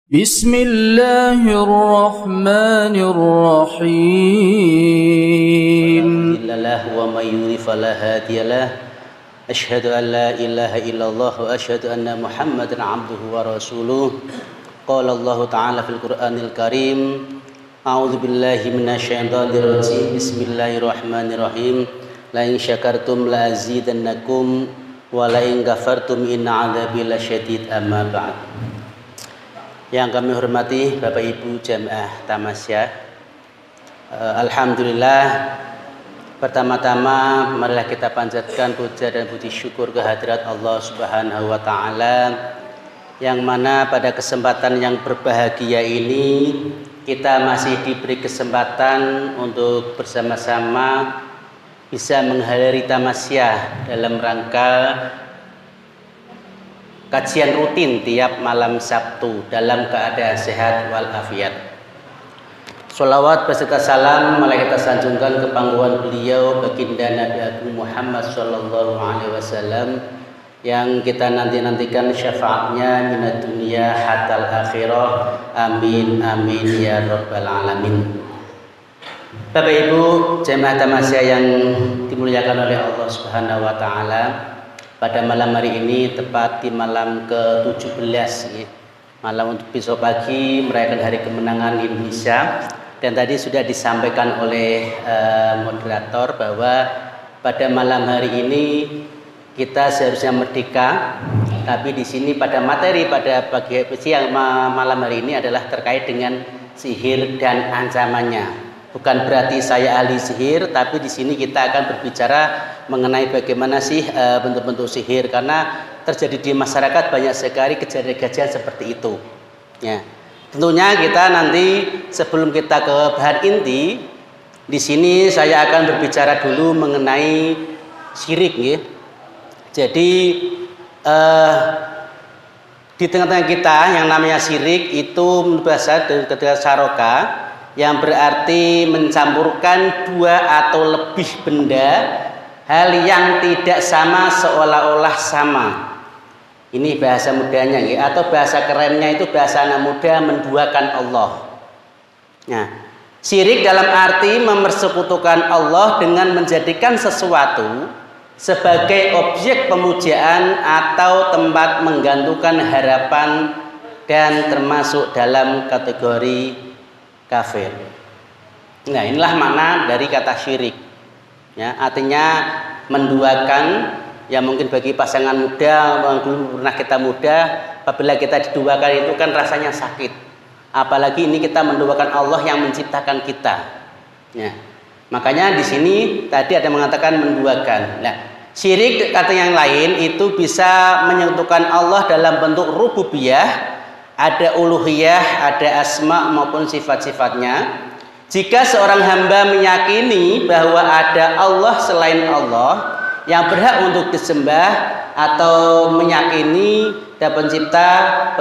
بسم الله الرحمن الرحيم له ومن يضلل فلا هادي له أشهد أن لا إله إلا الله وأشهد أن محمدا عبده ورسوله قال الله تعالى في القرآن الكريم أعوذ بالله من الشيطان الرجيم بسم الله الرحمن الرحيم لئن شكرتم لأزيدنكم ولئن كفرتم إن عذابي لشديد أما بعد. Yang kami hormati Bapak Ibu Jamaah Tamasya, alhamdulillah, pertama-tama marilah kita panjatkan puja dan puji syukur kehadirat Allah Subhanahu wa taala, yang mana pada kesempatan yang berbahagia ini kita masih diberi kesempatan untuk bersama-sama bisa menghadiri tamasya dalam rangka kajian rutin tiap malam Sabtu dalam keadaan sehat walafiat. Sholawat beserta salam marilah kita sanjungkan ke pangkuan beliau baginda Nabi Agung Muhammad Sallallahu Alaihi Wasallam yang kita nantikan syafaatnya minat dunia hatal akhirah. Amin amin ya rabbal alamin. Bapak Ibu jemaah tamasya yang dimuliakan oleh Allah Subhanahu wa taala, pada malam hari ini tepat di malam ke-17 malam untuk besok pagi merayakan hari kemenangan Indonesia, dan tadi sudah disampaikan oleh moderator bahwa pada malam hari ini kita seharusnya merdeka, tapi di sini pada materi pada pagi siang malam hari ini adalah terkait dengan sihir dan ancamannya. Bukan berarti saya ahli sihir, tapi di sini kita akan berbicara mengenai bagaimana sih bentuk-bentuk sihir, karena terjadi di masyarakat banyak sekali kejadian-kejadian seperti itu. Ya, tentunya kita nanti sebelum kita ke bahan inti, di sini saya akan berbicara dulu mengenai syirik. Ya. Jadi di tengah-tengah kita yang namanya syirik itu bahasa dari kata saroka, yang berarti mencampurkan dua atau lebih benda, hal yang tidak sama seolah-olah sama. Ini bahasa mudanya, ya, atau bahasa kerennya itu bahasa anak muda menduakan Allah. Nah, syirik dalam arti mempersekutukan Allah dengan menjadikan sesuatu sebagai objek pemujaan atau tempat menggantungkan harapan, dan termasuk dalam kategori kafir. Nah, inilah makna dari kata syirik. Ya, artinya menduakan. Ya, mungkin bagi pasangan muda, dulu pernah kita muda, apabila kita diduakan itu kan rasanya sakit. Apalagi ini kita menduakan Allah yang menciptakan kita. Ya, makanya di sini tadi ada mengatakan menduakan. Nah, syirik kata yang lain itu bisa menyentuhkan Allah dalam bentuk rububiyah, ada uluhiyah, ada asma maupun sifat-sifatnya. Jika seorang hamba meyakini bahwa ada Allah selain Allah yang berhak untuk disembah, atau meyakini ada pencipta,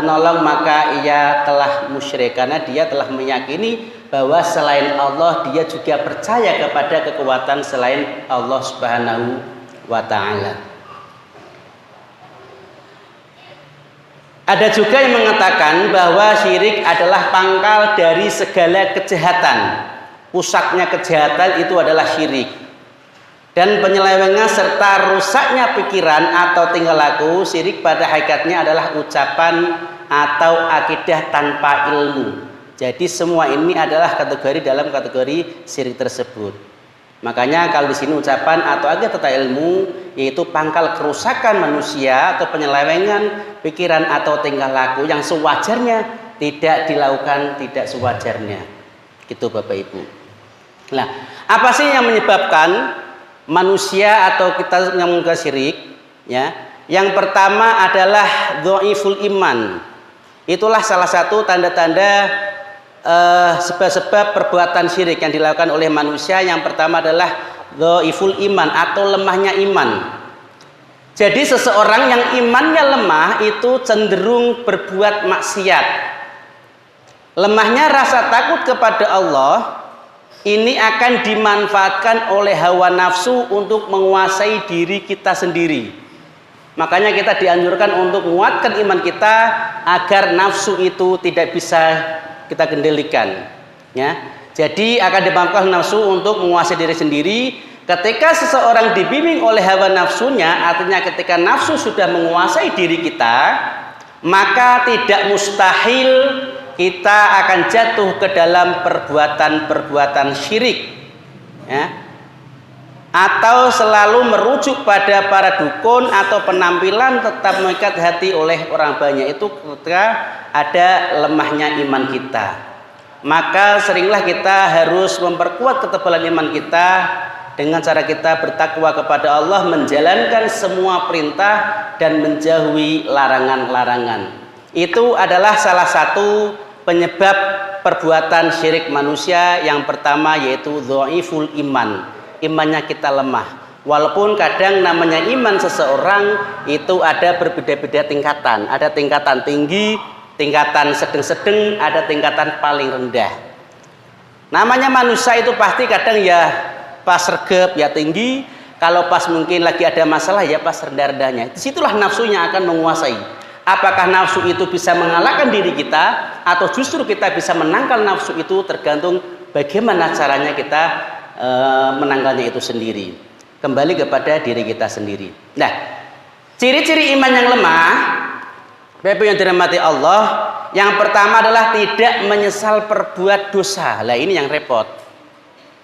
penolong, maka ia telah musyrik, karena dia telah meyakini bahwa selain Allah dia juga percaya kepada kekuatan selain Allah Subhanahu wa taala. Ada juga yang mengatakan bahwa syirik adalah pangkal dari segala kejahatan. Pusatnya kejahatan itu adalah syirik. Dan penyelewengan serta rusaknya pikiran atau tingkah laku, syirik pada hakikatnya adalah ucapan atau akidah tanpa ilmu. Jadi semua ini adalah kategori dalam kategori syirik tersebut. Makanya kalau di sini ucapan atau akidah tanpa ilmu, yaitu pangkal kerusakan manusia atau penyelewengan pikiran atau tingkah laku yang sewajarnya tidak dilakukan tidak sewajarnya. Gitu Bapak Ibu. Nah, apa sih yang menyebabkan manusia atau kita yang melakukan syirik? Ya, yang pertama adalah dhaiful iman. Itulah salah satu tanda-tanda sebab-sebab perbuatan syirik yang dilakukan oleh manusia. Yang pertama adalah dhaiful iman atau lemahnya iman. Jadi seseorang yang imannya lemah itu cenderung berbuat maksiat. Lemahnya rasa takut kepada Allah ini akan dimanfaatkan oleh hawa nafsu untuk menguasai diri kita sendiri. Makanya kita dianjurkan untuk menguatkan iman kita agar nafsu itu tidak bisa kita kendalikan. Ya. Jadi akan dimampukan nafsu untuk menguasai diri sendiri. Ketika seseorang dibimbing oleh hawa nafsunya, artinya ketika nafsu sudah menguasai diri kita, maka tidak mustahil kita akan jatuh ke dalam perbuatan-perbuatan syirik. Ya. Atau selalu merujuk pada para dukun atau penampilan tetap mengikat hati oleh orang banyak, itu ketika ada lemahnya iman kita. Maka seringlah kita harus memperkuat ketebalan iman kita dengan cara kita bertakwa kepada Allah, menjalankan semua perintah dan menjauhi larangan-larangan. Itu adalah salah satu penyebab perbuatan syirik manusia yang pertama, yaitu dhaiful iman. Imannya kita lemah. Walaupun kadang namanya iman seseorang itu ada berbeda-beda tingkatan. Ada tingkatan tinggi, tingkatan sedang-sedang, ada tingkatan paling rendah. Namanya manusia itu pasti kadang ya pas regep ya tinggi, kalau pas mungkin lagi ada masalah ya pas rendah-rendahnya. Disitulah nafsunya akan menguasai. Apakah nafsu itu bisa mengalahkan diri kita atau justru kita bisa menangkal nafsu itu, tergantung bagaimana caranya kita menangkalnya itu sendiri. Kembali kepada diri kita sendiri. Nah, ciri-ciri iman yang lemah, Bapak yang dirahmati Allah, yang pertama adalah tidak menyesal perbuat dosa. Lah ini yang repot.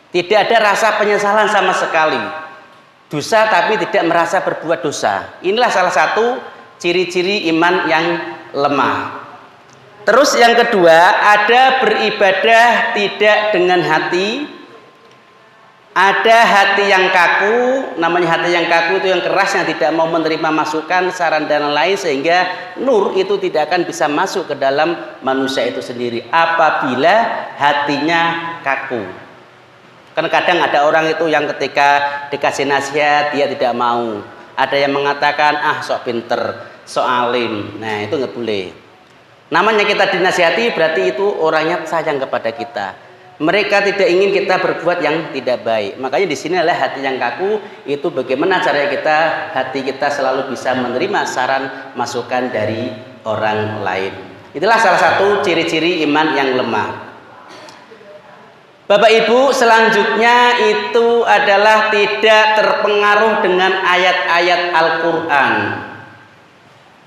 Tidak ada rasa penyesalan sama sekali. Dosa tapi tidak merasa berbuat dosa. Inilah salah satu ciri-ciri iman yang lemah. Terus yang kedua, ada beribadah tidak dengan hati. Ada hati yang kaku, namanya hati yang kaku itu yang keras, yang tidak mau menerima masukan, saran dan lain, sehingga nur itu tidak akan bisa masuk ke dalam manusia itu sendiri apabila hatinya kaku. Kan kadang ada orang itu yang ketika dikasih nasihat dia tidak mau. Ada yang mengatakan sok pinter, sok alim. Nah itu nggak boleh. Namanya kita dinasihati berarti itu orangnya sayang kepada kita. Mereka tidak ingin kita berbuat yang tidak baik. Makanya di sini adalah hati yang kaku. Itu bagaimana caranya hati kita selalu bisa menerima saran masukan dari orang lain. Itulah salah satu ciri-ciri iman yang lemah. Bapak Ibu, selanjutnya itu adalah tidak terpengaruh dengan ayat-ayat Al-Quran.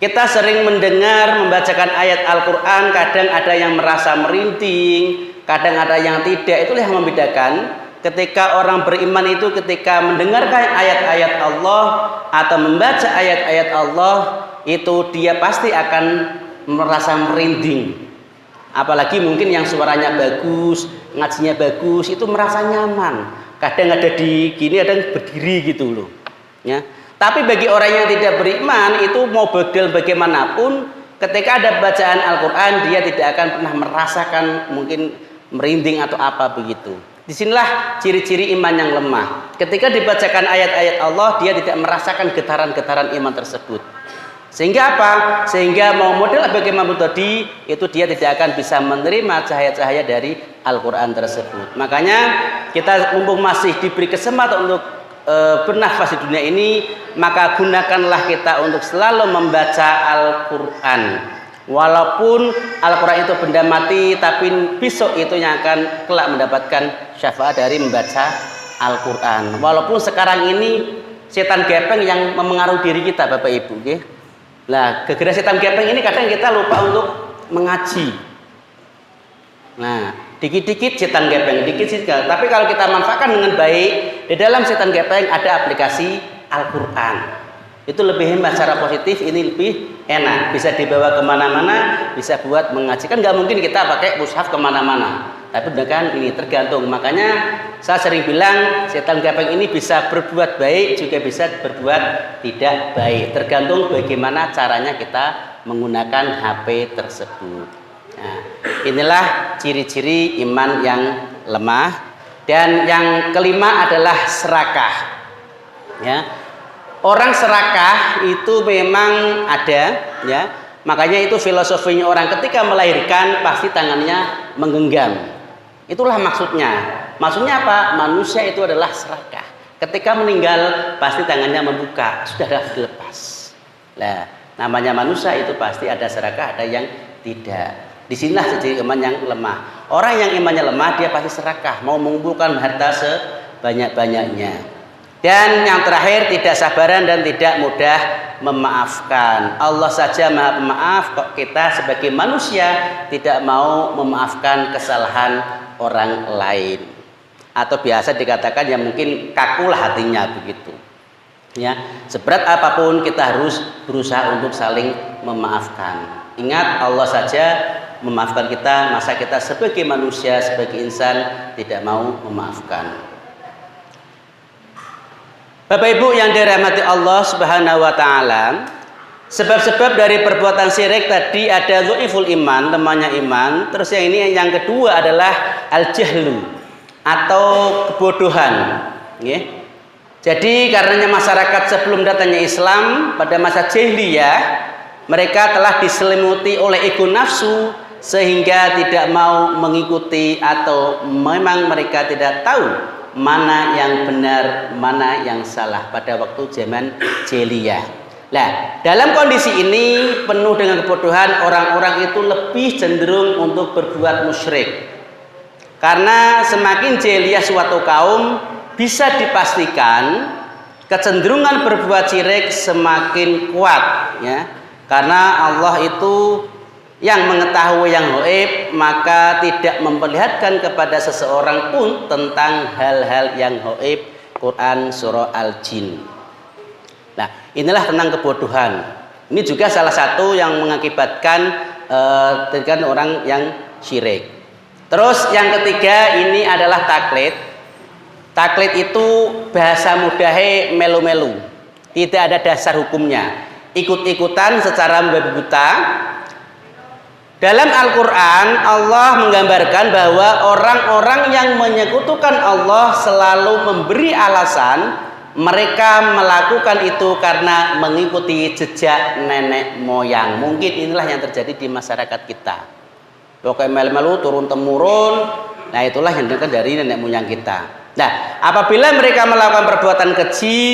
Kita sering mendengar membacakan ayat Al-Quran, kadang ada yang merasa merinding, kadang ada yang tidak. Itulah yang membedakan ketika orang beriman itu ketika mendengarkan ayat-ayat Allah atau membaca ayat-ayat Allah, itu dia pasti akan merasa merinding. Apalagi mungkin yang suaranya bagus, ngajinya bagus, itu merasa nyaman. Kadang ada di gini, ada berdiri gitu loh. Ya. Tapi bagi orang yang tidak beriman, itu mau bedel bagaimanapun, ketika ada bacaan Al-Quran, dia tidak akan pernah merasakan mungkin merinding atau apa begitu. Disinilah ciri-ciri iman yang lemah. Ketika dibacakan ayat-ayat Allah, dia tidak merasakan getaran-getaran iman tersebut. Sehingga apa? Sehingga mau model bagaimana tadi, itu dia tidak akan bisa menerima cahaya-cahaya dari Al-Quran tersebut. Makanya kita mumpung masih diberi kesempatan untuk bernafas di dunia ini, maka gunakanlah kita untuk selalu membaca Al-Quran. Walaupun Al-Quran itu benda mati, tapi besok itu yang akan kelak mendapatkan syafaat dari membaca Al-Quran. Walaupun sekarang ini setan gepeng yang memengaruhi diri kita, Bapak Ibu. Nah, gara-gara setan gepeng ini kadang kita lupa untuk mengaji. Nah, dikit-dikit setan gepeng, dikit-dikit. Tapi kalau kita manfaatkan dengan baik, di dalam setan gepeng ada aplikasi Al-Quran. Itu lebih hemat secara positif, ini lebih enak, bisa dibawa kemana-mana, bisa buat mengaji. Kan nggak mungkin kita pakai mushaf kemana-mana, tapi kan ini tergantung. Makanya saya sering bilang setan gepeng ini bisa berbuat baik, juga bisa berbuat tidak baik, tergantung bagaimana caranya kita menggunakan HP tersebut. Nah, inilah ciri-ciri iman yang lemah. Dan yang kelima adalah serakah. Ya. Orang serakah itu memang ada, ya. Makanya itu filosofinya orang ketika melahirkan pasti tangannya menggenggam. Itulah maksudnya. Maksudnya apa? Manusia itu adalah serakah. Ketika meninggal pasti tangannya membuka, sudah dilepas. Nah, namanya manusia itu pasti ada serakah, ada yang tidak. Disinilah jadi iman yang lemah. Orang yang imannya lemah dia pasti serakah, mau mengumpulkan harta sebanyak-banyaknya. Dan yang terakhir, tidak sabaran dan tidak mudah memaafkan. Allah saja Maha Pemaaf, kok kita sebagai manusia tidak mau memaafkan kesalahan orang lain. Atau biasa dikatakan ya mungkin kakulah hatinya begitu. Ya, seberat apapun kita harus berusaha untuk saling memaafkan. Ingat, Allah saja memaafkan kita, masa kita sebagai manusia, sebagai insan tidak mau memaafkan. Bapak Ibu yang dirahmati Allah Subhanahu wa taala, sebab-sebab dari perbuatan syirik tadi ada dhaiful iman, lemahnya iman. Terus yang ini yang kedua adalah al-jahlu atau kebodohan, nggih. Jadi karenanya masyarakat sebelum datangnya Islam pada masa jahiliyah, mereka telah diselimuti oleh ego nafsu sehingga tidak mau mengikuti atau memang mereka tidak tahu mana yang benar, mana yang salah pada waktu zaman jahiliyah. Nah, dalam kondisi ini penuh dengan kebodohan, orang-orang itu lebih cenderung untuk berbuat musyrik. Karena semakin jahiliyah suatu kaum, bisa dipastikan kecenderungan berbuat syirik semakin kuat, ya. Karena Allah itu yang mengetahui yang gaib, maka tidak memperlihatkan kepada seseorang pun tentang hal-hal yang gaib. Quran surah Al-Jin. Nah, inilah tentang kebodohan. Ini juga salah satu yang mengakibatkan dengan orang yang syirik. Terus yang ketiga ini adalah taklid. Taklid itu bahasa mudahnya melu-melu, tidak ada dasar hukumnya, ikut-ikutan secara membabi buta. Dalam Al-Quran Allah menggambarkan bahwa orang-orang yang menyekutukan Allah selalu memberi alasan mereka melakukan itu karena mengikuti jejak nenek moyang. Mungkin inilah yang terjadi di masyarakat kita. Pokoknya melu-melu turun-temurun, nah itulah yang dilakukan dari nenek moyang kita. Nah, apabila mereka melakukan perbuatan keji,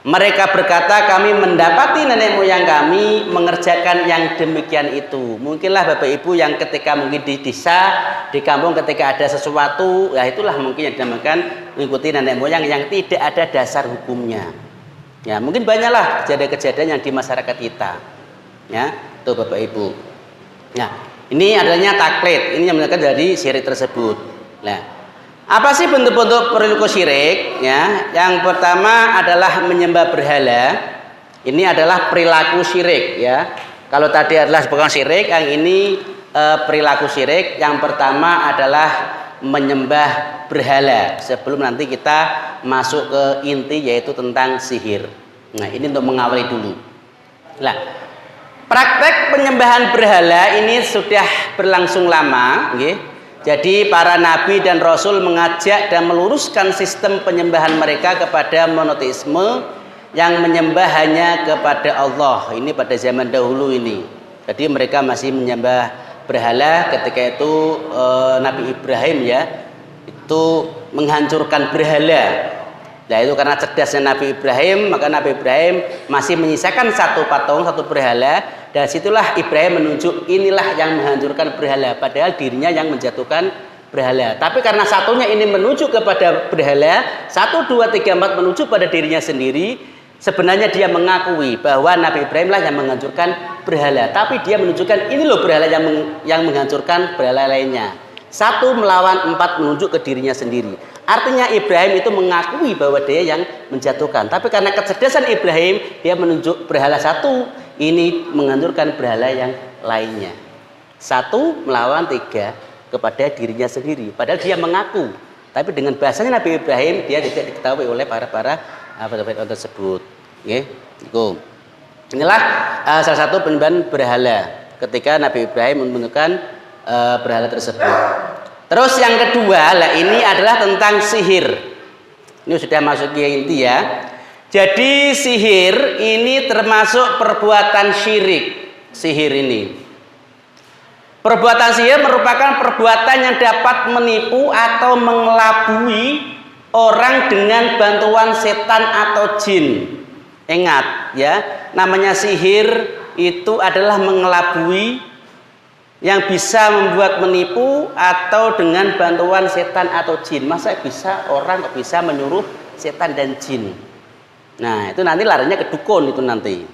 mereka berkata kami mendapati nenek moyang kami mengerjakan yang demikian itu. Mungkinlah Bapak Ibu yang ketika mungkin di desa, di kampung ketika ada sesuatu, ya itulah mungkin yang dinamakan mengikuti nenek moyang yang tidak ada dasar hukumnya. Ya, mungkin banyaklah kejadian-kejadian yang di masyarakat kita. Ya, tuh Bapak Ibu. Nah, ini adanya taklid, ini yang menunjukkan dari syirik tersebut. Nah, apa sih bentuk-bentuk perilaku syirik? Ya, yang pertama adalah menyembah berhala. Ini adalah perilaku syirik. Ya, kalau tadi adalah bukan syirik, yang ini perilaku syirik. Yang pertama adalah menyembah berhala. Sebelum nanti kita masuk ke inti yaitu tentang sihir. Nah, ini untuk mengawali dulu. Nah, praktek penyembahan berhala ini sudah berlangsung lama. Okay? Jadi para nabi dan rasul mengajak dan meluruskan sistem penyembahan mereka kepada monoteisme yang menyembah hanya kepada Allah. Ini pada zaman dahulu ini. Jadi mereka masih menyembah berhala. Ketika itu Nabi Ibrahim ya itu menghancurkan berhala. Nah itu karena cerdasnya Nabi Ibrahim, maka Nabi Ibrahim masih menyisakan satu patung, satu berhala. Dan situlah Ibrahim menunjuk inilah yang menghancurkan berhala, padahal dirinya yang menjatuhkan berhala. Tapi karena satunya ini menuju kepada berhala, 1, 2, 3, 4 menuju pada dirinya sendiri, sebenarnya dia mengakui bahwa Nabi Ibrahim lah yang menghancurkan berhala. Tapi dia menunjukkan ini loh berhala yang menghancurkan berhala lainnya. 1 melawan 4 menunjuk ke dirinya sendiri. Artinya Ibrahim itu mengakui bahwa dia yang menjatuhkan. Tapi karena kecerdasan Ibrahim, dia menunjuk berhala 1 ini menghancurkan berhala yang lainnya. 1 melawan 3 kepada dirinya sendiri. Padahal dia mengaku. Tapi dengan bahasanya Nabi Ibrahim dia tidak diketahui oleh para orang tersebut. Oke, inilah salah satu penyembahan berhala ketika Nabi Ibrahim menunjukkan berhala tersebut. Terus yang kedua lah ini adalah tentang sihir. Ini sudah masuk ke inti ya. Jadi sihir ini termasuk perbuatan syirik. Sihir ini. Perbuatan sihir merupakan perbuatan yang dapat menipu atau mengelabui orang dengan bantuan setan atau jin. Ingat ya, namanya sihir itu adalah mengelabui yang bisa membuat menipu atau dengan bantuan setan atau jin. Masa bisa orang bisa menyuruh setan dan jin? Nah, itu nanti larinya ke dukun itu nanti.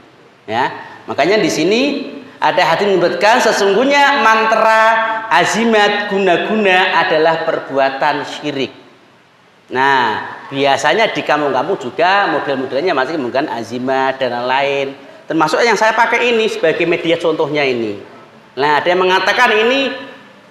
Ya. Makanya di sini ada hadis menyebutkan sesungguhnya mantra, azimat, guna-guna adalah perbuatan syirik. Nah, biasanya di kampung-kampung juga model-modelnya masih menggunakan azimat dan lain-lain. Termasuk yang saya pakai ini sebagai media contohnya ini. Nah, ada yang mengatakan ini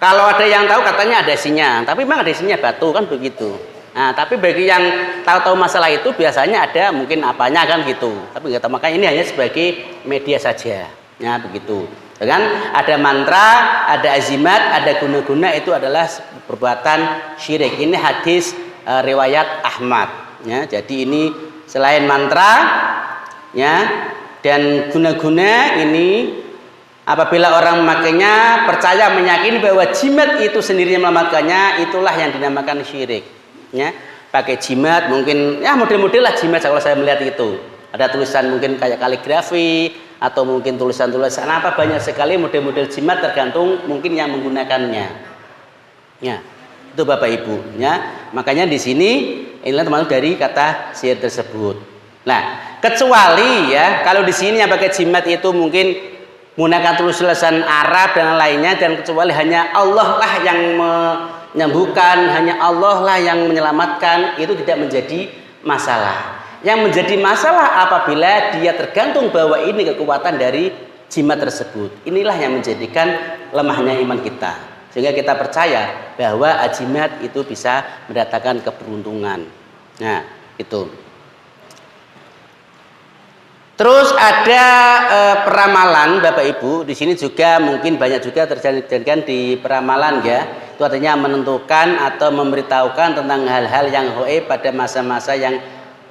kalau ada yang tahu katanya ada isinya, tapi memang ada isinya batu kan begitu. Nah, tapi bagi yang tahu-tahu masalah itu biasanya ada mungkin apanya kan gitu. Tapi nggak tahu, makanya ini hanya sebagai media saja. Ya, begitu. Dengan ada mantra, ada azimat, ada guna-guna itu adalah perbuatan syirik. Ini hadis riwayat Ahmad ya. Jadi ini selain mantra ya dan guna-guna ini apabila orang memakainya percaya meyakini bahwa jimat itu sendiri yang menyelamatkannya, itulah yang dinamakan syirik ya. Pakai jimat mungkin ya model-model lah jimat kalau saya melihat itu. Ada tulisan mungkin kayak kaligrafi atau mungkin tulisan-tulisan apa, banyak sekali model-model jimat tergantung mungkin yang menggunakannya. Ya. Itu Bapak Ibu ya. Makanya di sini inilah termasuk dari kata sihir tersebut. Nah, kecuali ya kalau di sini yang pakai jimat itu mungkin menggunakan tulisan Arab dan lainnya, dan kecuali hanya Allah lah yang menyembuhkan, hanya Allah lah yang menyelamatkan, itu tidak menjadi masalah. Yang menjadi masalah apabila dia tergantung bahwa ini kekuatan dari jimat tersebut. Inilah yang menjadikan lemahnya iman kita. Sehingga kita percaya bahwa ajimat itu bisa mendatangkan keberuntungan. Nah, itu. Terus ada peramalan Bapak Ibu. Di sini juga mungkin banyak juga terjadikan di peramalan ya. Itu artinya menentukan atau memberitahukan tentang hal-hal yang gaib pada masa-masa yang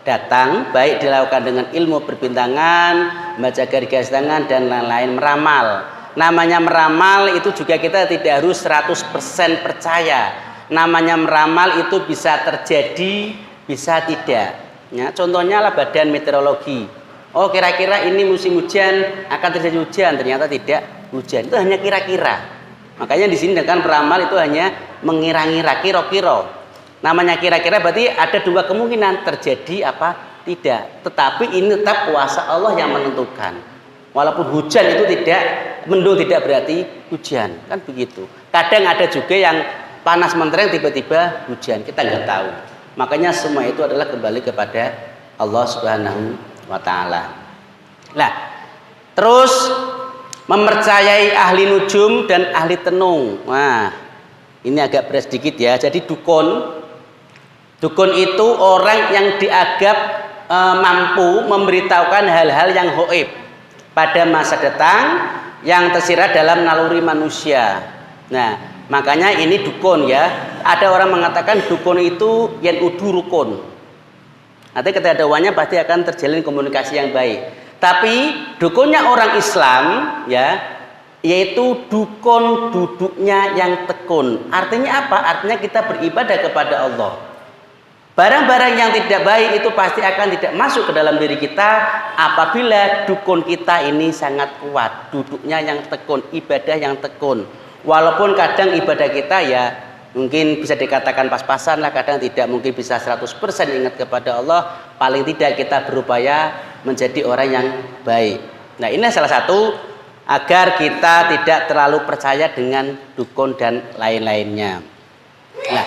datang, baik dilakukan dengan ilmu perbintangan, membaca garis tangan dan lain-lain, meramal. Namanya meramal itu juga kita tidak harus 100% percaya. Namanya meramal itu bisa terjadi, bisa tidak. Ya, contohnya lah badan meteorologi. Oh, kira-kira ini musim hujan, akan terjadi hujan, ternyata tidak hujan. Itu hanya kira-kira. Makanya di sini dengan peramal itu hanya mengira-ngira, kira-kira. Namanya kira-kira berarti ada dua kemungkinan terjadi apa tidak. Tetapi ini tetap kuasa Allah yang menentukan. Walaupun hujan itu tidak, mendung tidak berarti hujan, kan begitu. Kadang ada juga yang panas mentereng tiba-tiba hujan, kita nggak tahu. Makanya semua itu adalah kembali kepada Allah Subhanahu wa Ta'ala. Nah, terus mempercayai ahli nujum dan ahli tenung. Wah, ini agak berat sedikit ya. Jadi dukun itu orang yang dianggap mampu memberitahukan hal-hal yang gaib pada masa datang yang tersirat dalam naluri manusia. Nah, makanya ini dukun ya. Ada orang mengatakan dukun itu yang udu rukun. Nanti ketika dakwahnya pasti akan terjalin komunikasi yang baik. Tapi dukunnya orang Islam ya, yaitu dukun duduknya yang tekun. Artinya apa? Artinya kita beribadah kepada Allah. Barang-barang yang tidak baik itu pasti akan tidak masuk ke dalam diri kita apabila dukun kita ini sangat kuat, duduknya yang tekun, ibadah yang tekun. Walaupun kadang ibadah kita ya mungkin bisa dikatakan pas-pasan lah, kadang tidak mungkin bisa 100% ingat kepada Allah, paling tidak kita berupaya menjadi orang yang baik. Nah, ini salah satu agar kita tidak terlalu percaya dengan dukun dan lain-lainnya. Nah,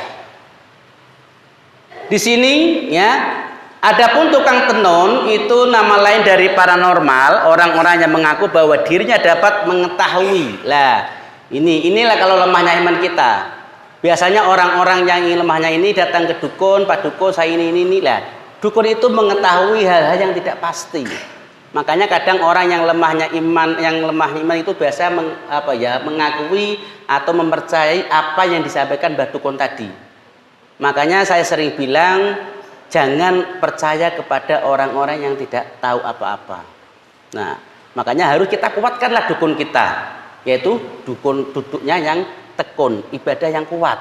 di sini ya, adapun tukang tenun itu nama lain dari paranormal, orang-orang yang mengaku bahwa dirinya dapat mengetahui. Lah, inilah kalau lemahnya iman kita. Biasanya orang-orang yang lemahnya ini datang ke dukun, Pak Dukun saya ini lah. Dukun itu mengetahui hal-hal yang tidak pasti. Makanya kadang orang yang lemahnya iman itu biasa mengakui atau mempercayai apa yang disampaikan Mbah Dukun tadi. Makanya saya sering bilang jangan percaya kepada orang-orang yang tidak tahu apa-apa. Nah, makanya harus kita kuatkanlah dukun kita, yaitu dukun duduknya yang tekun, ibadah yang kuat.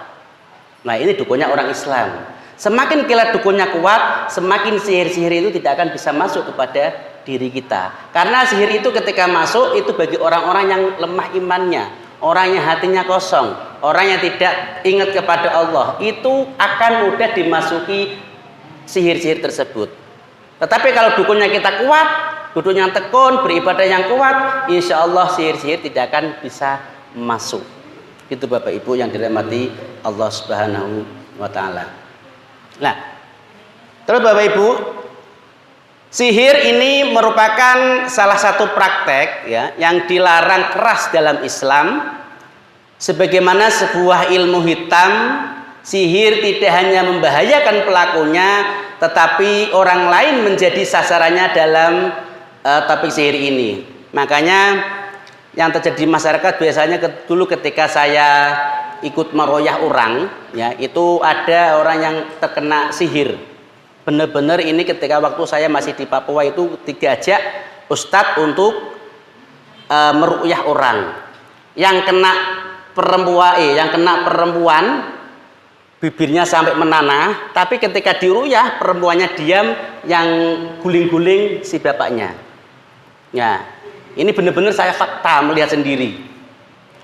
Nah, ini dukunnya orang Islam. Semakin kita dukunnya kuat, semakin sihir-sihir itu tidak akan bisa masuk kepada diri kita. Karena sihir itu ketika masuk itu bagi orang-orang yang lemah imannya, orang yang hatinya kosong, orang yang tidak ingat kepada Allah, itu akan mudah dimasuki sihir-sihir tersebut. Tetapi kalau dukunnya kita kuat, dukunnya tekun, beribadah yang kuat, insya Allah sihir-sihir tidak akan bisa masuk. Itu Bapak Ibu yang dirahmati Allah Subhanahu wa Ta'ala. Nah, terus Bapak Ibu, sihir ini merupakan salah satu praktek ya yang dilarang keras dalam Islam. Sebagaimana sebuah ilmu hitam, sihir tidak hanya membahayakan pelakunya, tetapi orang lain menjadi sasarannya dalam topik sihir ini. Makanya yang terjadi di masyarakat biasanya dulu ketika saya ikut meroyah orang, ya itu ada orang yang terkena sihir. Benar-benar ini ketika waktu saya masih di Papua itu diajak ustadz untuk meruqyah orang. Yang kena perempuan bibirnya sampai menanah, tapi ketika diruyah perempuannya diam, yang guling-guling si bapaknya. Ya, ini benar-benar saya fakta melihat sendiri.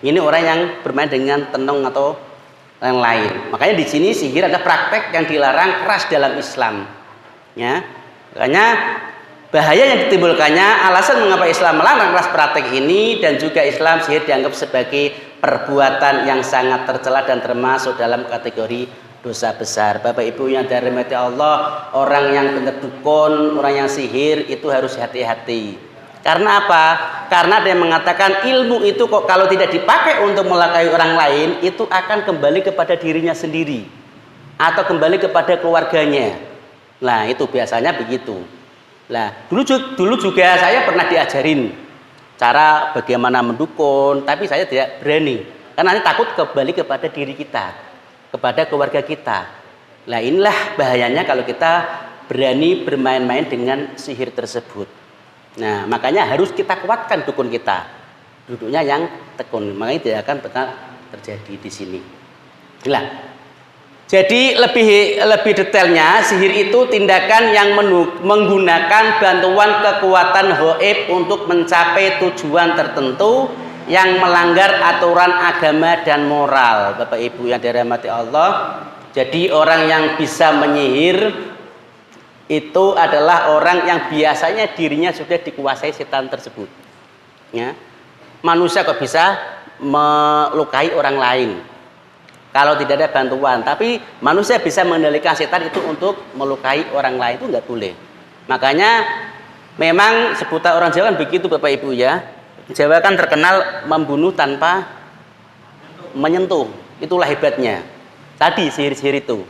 Ini orang yang bermain dengan tenung atau yang lain. Makanya di sini sihir ada praktek yang dilarang keras dalam Islam. Ya, makanya bahaya yang ditimbulkannya, alasan mengapa Islam melarang keras praktek ini, dan juga Islam sihir dianggap sebagai perbuatan yang sangat tercela dan termasuk dalam kategori dosa besar. Bapak Ibu yang dirahmati Allah, orang yang benar dukun, orang yang sihir itu harus hati-hati. Karena apa? Karena ada yang mengatakan ilmu itu kok kalau tidak dipakai untuk melukai orang lain, itu akan kembali kepada dirinya sendiri atau kembali kepada keluarganya. Nah, itu biasanya begitu. Nah, dulu juga saya pernah diajarin cara bagaimana mendukun, tapi saya tidak berani. Karena nanti takut kembali kepada diri kita, kepada keluarga kita. Nah, inilah bahayanya kalau kita berani bermain-main dengan sihir tersebut. Nah, makanya harus kita kuatkan dukun kita, duduknya yang tekun. Makanya tidak akan pernah terjadi di sini. Nah, jadi lebih detailnya, sihir itu tindakan yang menggunakan bantuan kekuatan gaib untuk mencapai tujuan tertentu yang melanggar aturan agama dan moral. Bapak Ibu yang dirahmati Allah, jadi orang yang bisa menyihir itu adalah orang yang biasanya dirinya sudah dikuasai setan tersebut. Ya. Manusia kok bisa melukai orang lain kalau tidak ada bantuan, tapi manusia bisa mengendalikan setan itu untuk melukai orang lain, itu nggak boleh. Makanya memang sebutan orang Jawa kan begitu Bapak Ibu ya. Jawa kan terkenal membunuh tanpa menyentuh. Itulah hebatnya. Tadi sihir-sihir itu.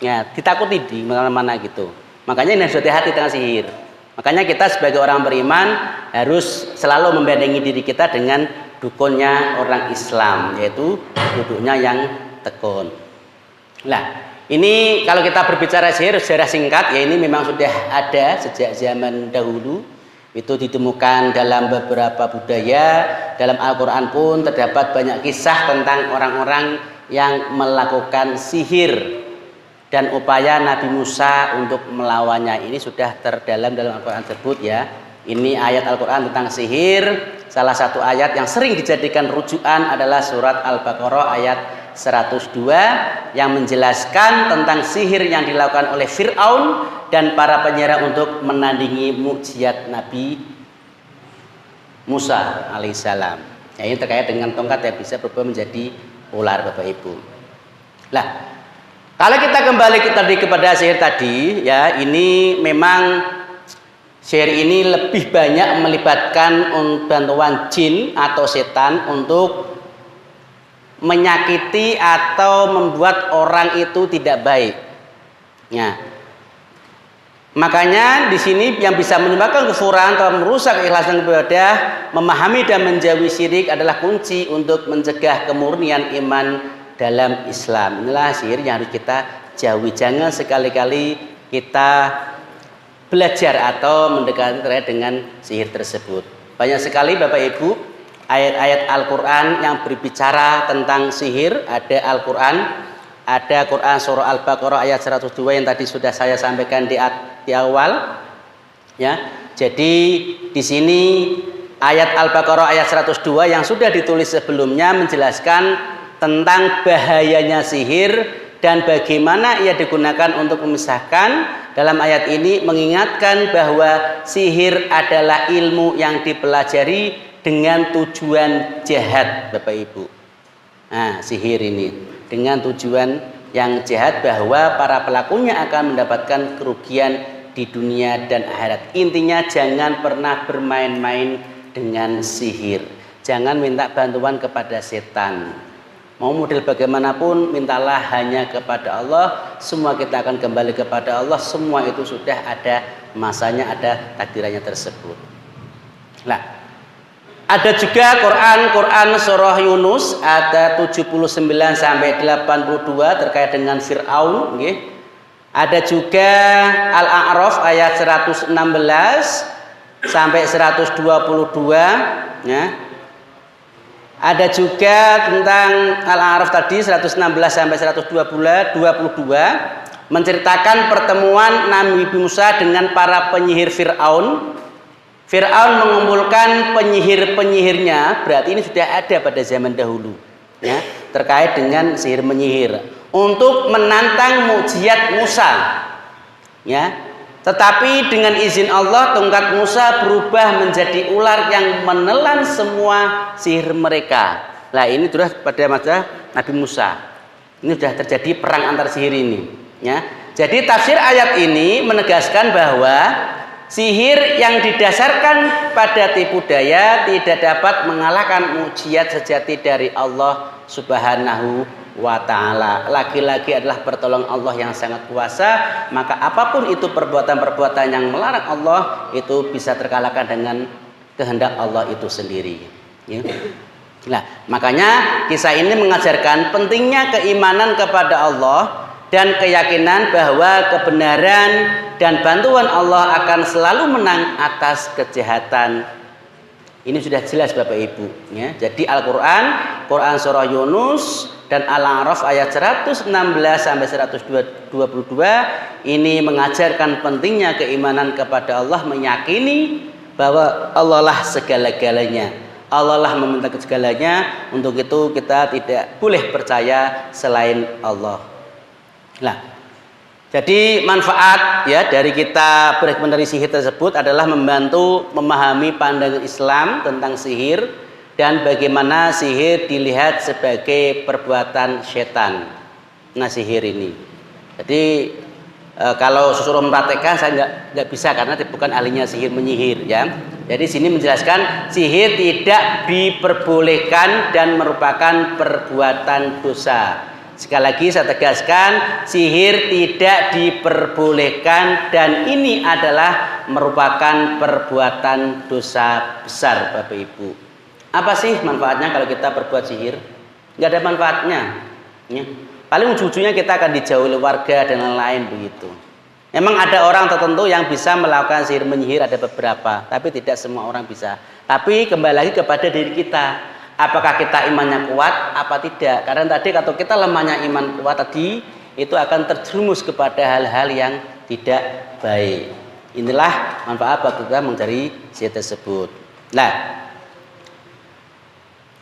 Ya, ditakuti di mana-mana gitu. Makanya ini harus hati-hati dengan sihir. Makanya kita sebagai orang beriman harus selalu membentengi diri kita dengan dukunnya orang Islam, yaitu duduknya yang tekun. Nah, ini kalau kita berbicara sihir secara singkat, ya ini memang sudah ada sejak zaman dahulu. Itu ditemukan dalam beberapa budaya, dalam Al-Quran pun terdapat banyak kisah tentang orang-orang yang melakukan sihir. Dan upaya Nabi Musa untuk melawannya ini sudah terdalam dalam Al-Quran tersebut ya. Ini ayat Al-Quran tentang sihir. Salah satu ayat yang sering dijadikan rujukan adalah surat Al-Baqarah ayat 102 yang menjelaskan tentang sihir yang dilakukan oleh Fir'aun dan para penyerang untuk menandingi mukjizat Nabi Musa alaihissalam. Ya, ini terkait dengan tongkat yang bisa berubah menjadi ular Bapak Ibu. Lah, kalau kita kembali kepada sihir tadi, ya ini memang sihir ini lebih banyak melibatkan bantuan jin atau setan untuk menyakiti atau membuat orang itu tidak baik. Ya. Makanya di sini yang bisa menyebabkan kufuran atau merusak ikhlasan ibadah, memahami dan menjauhi syirik adalah kunci untuk mencegah kemurnian iman dalam Islam. Inilah sihir yang harus kita jauhi. Jangan sekali-kali kita belajar atau mendekati terkait dengan sihir tersebut. Banyak sekali Bapak Ibu ayat-ayat Al-Quran yang berbicara tentang sihir. Ada Al-Quran, ada Quran surah Al-Baqarah ayat 102 yang tadi sudah saya sampaikan di awal. Ya, Jadi di sini ayat Al-Baqarah ayat 102 yang sudah ditulis sebelumnya menjelaskan tentang bahayanya sihir dan bagaimana ia digunakan untuk memisahkan. Dalam ayat ini mengingatkan bahwa sihir adalah ilmu yang dipelajari dengan tujuan jahat, Bapak Ibu. Nah, sihir ini dengan tujuan yang jahat, bahwa para pelakunya akan mendapatkan kerugian di dunia dan akhirat. Intinya jangan pernah bermain-main dengan sihir. Jangan minta bantuan kepada setan. Mau model bagaimanapun, mintalah hanya kepada Allah. Semua kita akan kembali kepada Allah. Semua itu sudah ada masanya, ada takdirannya tersebut. Nah, ada juga Quran surah Yunus ada 79 sampai 82 terkait dengan Fir'aun, nggih. Ada juga Al-A'raf ayat 116 sampai 122 ya. Ada juga tentang Al-A'raf tadi 116 sampai 122 menceritakan pertemuan Nabi Musa dengan para penyihir Fir'aun. Fir'aun mengumpulkan penyihir-penyihirnya, berarti ini sudah ada pada zaman dahulu ya, terkait dengan sihir menyihir untuk menantang mukjizat Musa ya. Tetapi dengan izin Allah tongkat Musa berubah menjadi ular yang menelan semua sihir mereka. Nah, ini sudah pada masa Nabi Musa. Ini sudah terjadi perang antar sihir ini ya. Jadi tafsir ayat ini menegaskan bahwa sihir yang didasarkan pada tipu daya tidak dapat mengalahkan mukjizat sejati dari Allah Subhanahu wa ta'ala. Lagi-lagi adalah pertolongan Allah yang sangat kuasa, maka apapun itu perbuatan-perbuatan yang melarang Allah itu bisa terkalahkan dengan kehendak Allah itu sendiri ya. Nah, makanya kisah ini mengajarkan pentingnya keimanan kepada Allah dan keyakinan bahwa kebenaran dan bantuan Allah akan selalu menang atas kejahatan. Ini sudah jelas Bapak Ibu ya. Jadi Quran surah Yunus dan Al-A'raf ayat 116 sampai 122 ini mengajarkan pentingnya keimanan kepada Allah, meyakini bahwa Allah lah segala-galanya. Allah lah meminta segalanya. Untuk itu kita tidak boleh percaya selain Allah. Nah, jadi manfaat ya dari kita berhikmah dari sihir tersebut adalah membantu memahami pandangan Islam tentang sihir dan bagaimana sihir dilihat sebagai perbuatan setan. Nah, sihir ini. Jadi kalau suruh mempraktekkan saya nggak bisa karena bukan ahlinya sihir menyihir ya. Jadi sini menjelaskan sihir tidak diperbolehkan dan merupakan perbuatan dosa. Sekali lagi saya tegaskan, sihir tidak diperbolehkan dan ini adalah merupakan perbuatan dosa besar Bapak Ibu. Apa sih manfaatnya kalau kita berbuat sihir? Nggak ada manfaatnya ya. Paling ujung-ujungnya kita akan dijauhi oleh warga dan lain-lain begitu. Memang ada orang tertentu yang bisa melakukan sihir menyihir, ada beberapa, tapi tidak semua orang bisa. Tapi kembali lagi kepada diri kita. Apakah kita imannya kuat apa tidak? Karena tadi kalau kita lemahnya iman kuat tadi itu akan terjerumus kepada hal-hal yang tidak baik. Inilah manfaat bagi kita mencari sihir tersebut. Nah,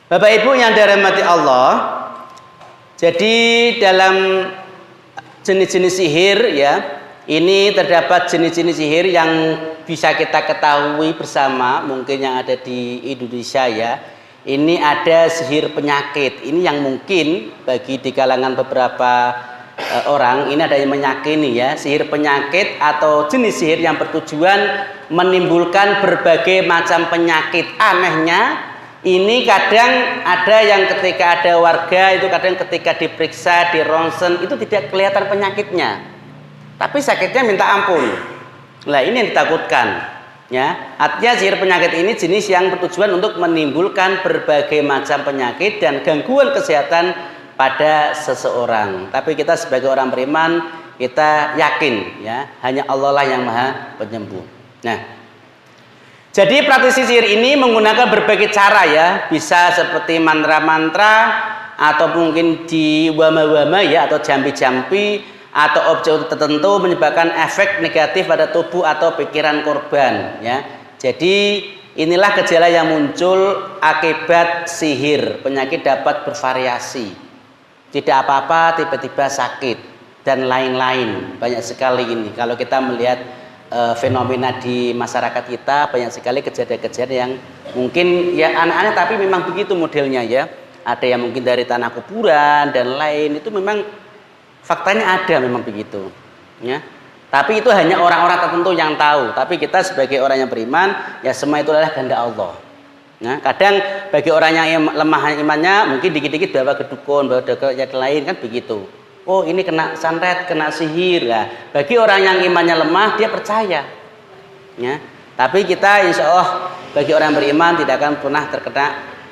Bapak Ibu yang dirahmati Allah, jadi dalam jenis-jenis sihir ya, ini terdapat jenis-jenis sihir yang bisa kita ketahui bersama mungkin yang ada di Indonesia ya. Ini ada sihir penyakit. Ini yang mungkin bagi di kalangan beberapa orang ini ada yang meyakini ya, sihir penyakit atau jenis sihir yang bertujuan menimbulkan berbagai macam penyakit. Anehnya ini kadang ada yang ketika ada warga itu kadang ketika diperiksa di ronsen itu tidak kelihatan penyakitnya, tapi sakitnya minta ampun. Nah, ini yang ditakutkan. Ya, artinya sihir penyakit ini jenis yang bertujuan untuk menimbulkan berbagai macam penyakit dan gangguan kesehatan pada seseorang. Tapi kita sebagai orang beriman kita yakin ya, hanya Allah lah yang Maha Penyembuh. Nah, jadi praktisi sihir ini menggunakan berbagai cara ya, bisa seperti mantra-mantra atau mungkin di wama-wama ya atau jampi-jampi atau objek tertentu menyebabkan efek negatif pada tubuh atau pikiran korban, ya. Jadi inilah gejala yang muncul akibat sihir. Penyakit dapat bervariasi, tidak apa-apa tiba-tiba sakit dan lain-lain. Banyak sekali ini kalau kita melihat fenomena di masyarakat kita, banyak sekali kejadian-kejadian yang mungkin ya aneh-aneh tapi memang begitu modelnya, ya. Ada yang mungkin dari tanah kuburan dan lain, itu memang faktanya ada, memang begitu, ya. Tapi itu hanya orang-orang tertentu yang tahu. Tapi kita sebagai orang yang beriman, ya semua itu adalah kehendak Allah. Nah, kadang bagi orang yang lemah imannya, mungkin dikit-dikit bawa ke dukun, bawa ke yang lain, kan begitu. Oh, ini kena santet, kena sihir. Nah, bagi orang yang imannya lemah, dia percaya, ya. Tapi kita insya Allah bagi orang yang beriman tidak akan pernah terkena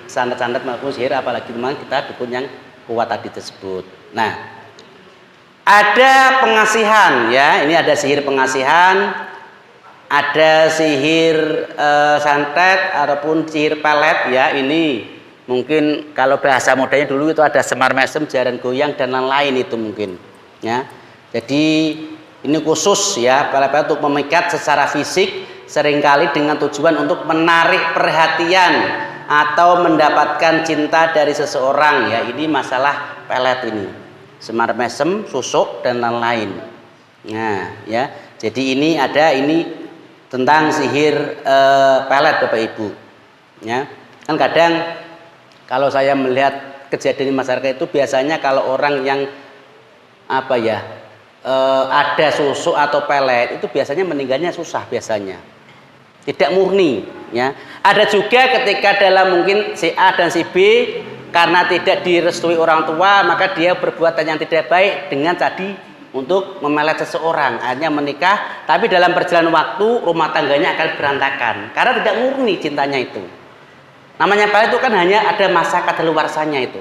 santet-santet maupun sihir, apalagi memang kita dukun yang kuat tadi tersebut. Nah, ada pengasihan, ya. Ini ada sihir pengasihan, ada sihir santet ataupun sihir pelet, ya. Ini mungkin kalau bahasa modanya dulu itu ada semar mesem, jaran goyang dan lain-lain itu mungkin, ya. Jadi ini khusus, ya, pelet untuk memikat secara fisik, seringkali dengan tujuan untuk menarik perhatian atau mendapatkan cinta dari seseorang, ya. Ini masalah pelet ini. Semar mesem, susuk dan lain-lain. Nah, ya. Jadi ini tentang sihir pelet, Bapak Ibu. Ya. Kan kadang kalau saya melihat kejadian di masyarakat itu biasanya kalau orang yang ada susuk atau pelet itu biasanya meninggalnya susah biasanya. Tidak murni, ya. Ada juga ketika dalam mungkin si A dan si B karena tidak direstui orang tua, maka dia perbuatan yang tidak baik dengan tadi untuk memelet seseorang, akhirnya menikah, tapi dalam perjalanan waktu rumah tangganya akan berantakan karena tidak murni cintanya itu. Namanya pelet itu kan hanya ada masa kadaluarsanya itu.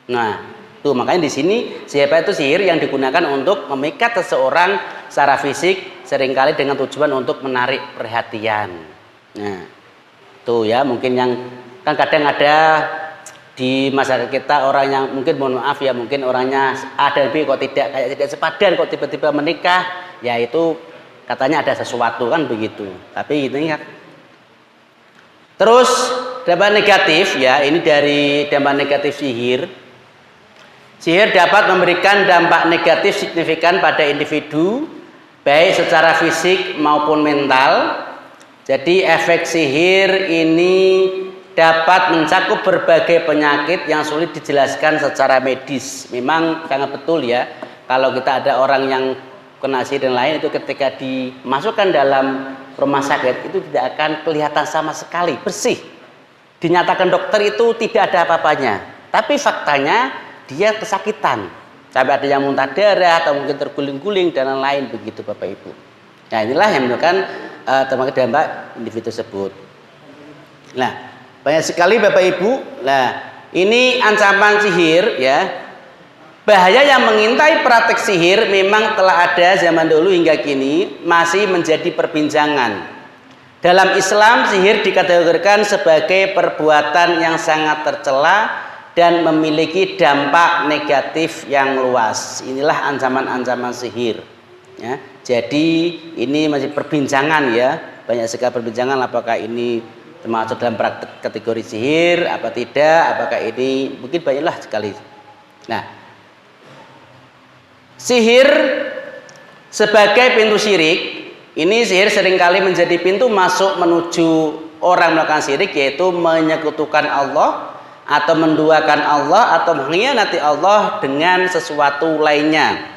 Nah, tuh makanya di sini siapa itu sihir yang digunakan untuk memikat seseorang secara fisik, seringkali dengan tujuan untuk menarik perhatian. Nah, tuh ya, mungkin yang kan kadang ada di masyarakat kita orang yang mungkin, mohon maaf ya, mungkin orangnya A dan B kok tidak sepadan, kok tiba-tiba menikah, ya itu katanya ada sesuatu, kan begitu. Tapi ini kan terus dampak negatif, ya. Ini dari dampak negatif sihir. Sihir dapat memberikan dampak negatif signifikan pada individu, baik secara fisik maupun mental. Jadi efek sihir ini dapat mencakup berbagai penyakit yang sulit dijelaskan secara medis. Memang sangat betul, ya. Kalau kita ada orang yang kena sihir dan lain, itu ketika dimasukkan dalam rumah sakit itu tidak akan kelihatan sama sekali bersih. Dinyatakan dokter itu tidak ada apa-apanya, tapi faktanya dia kesakitan. Sampai ada yang muntah darah atau mungkin terguling-guling dan lain-lain begitu, Bapak Ibu. Nah, inilah yang menyebabkan dampak individu tersebut. Nah, banyak sekali Bapak Ibu. Nah, ini ancaman sihir, ya. Bahaya yang mengintai praktek sihir memang telah ada zaman dulu hingga kini, masih menjadi perbincangan. Dalam Islam, sihir dikategorikan sebagai perbuatan yang sangat tercela dan memiliki dampak negatif yang luas. Inilah ancaman-ancaman sihir, ya. Jadi ini masih perbincangan, ya. Banyak sekali perbincangan apakah ini termasuk dalam praktek kategori sihir apa tidak, apakah ini mungkin banyaklah sekali. Nah, sihir sebagai pintu syirik, ini sihir seringkali menjadi pintu masuk menuju orang melakukan syirik, yaitu menyekutukan Allah atau menduakan Allah atau mengkhianati Allah dengan sesuatu lainnya.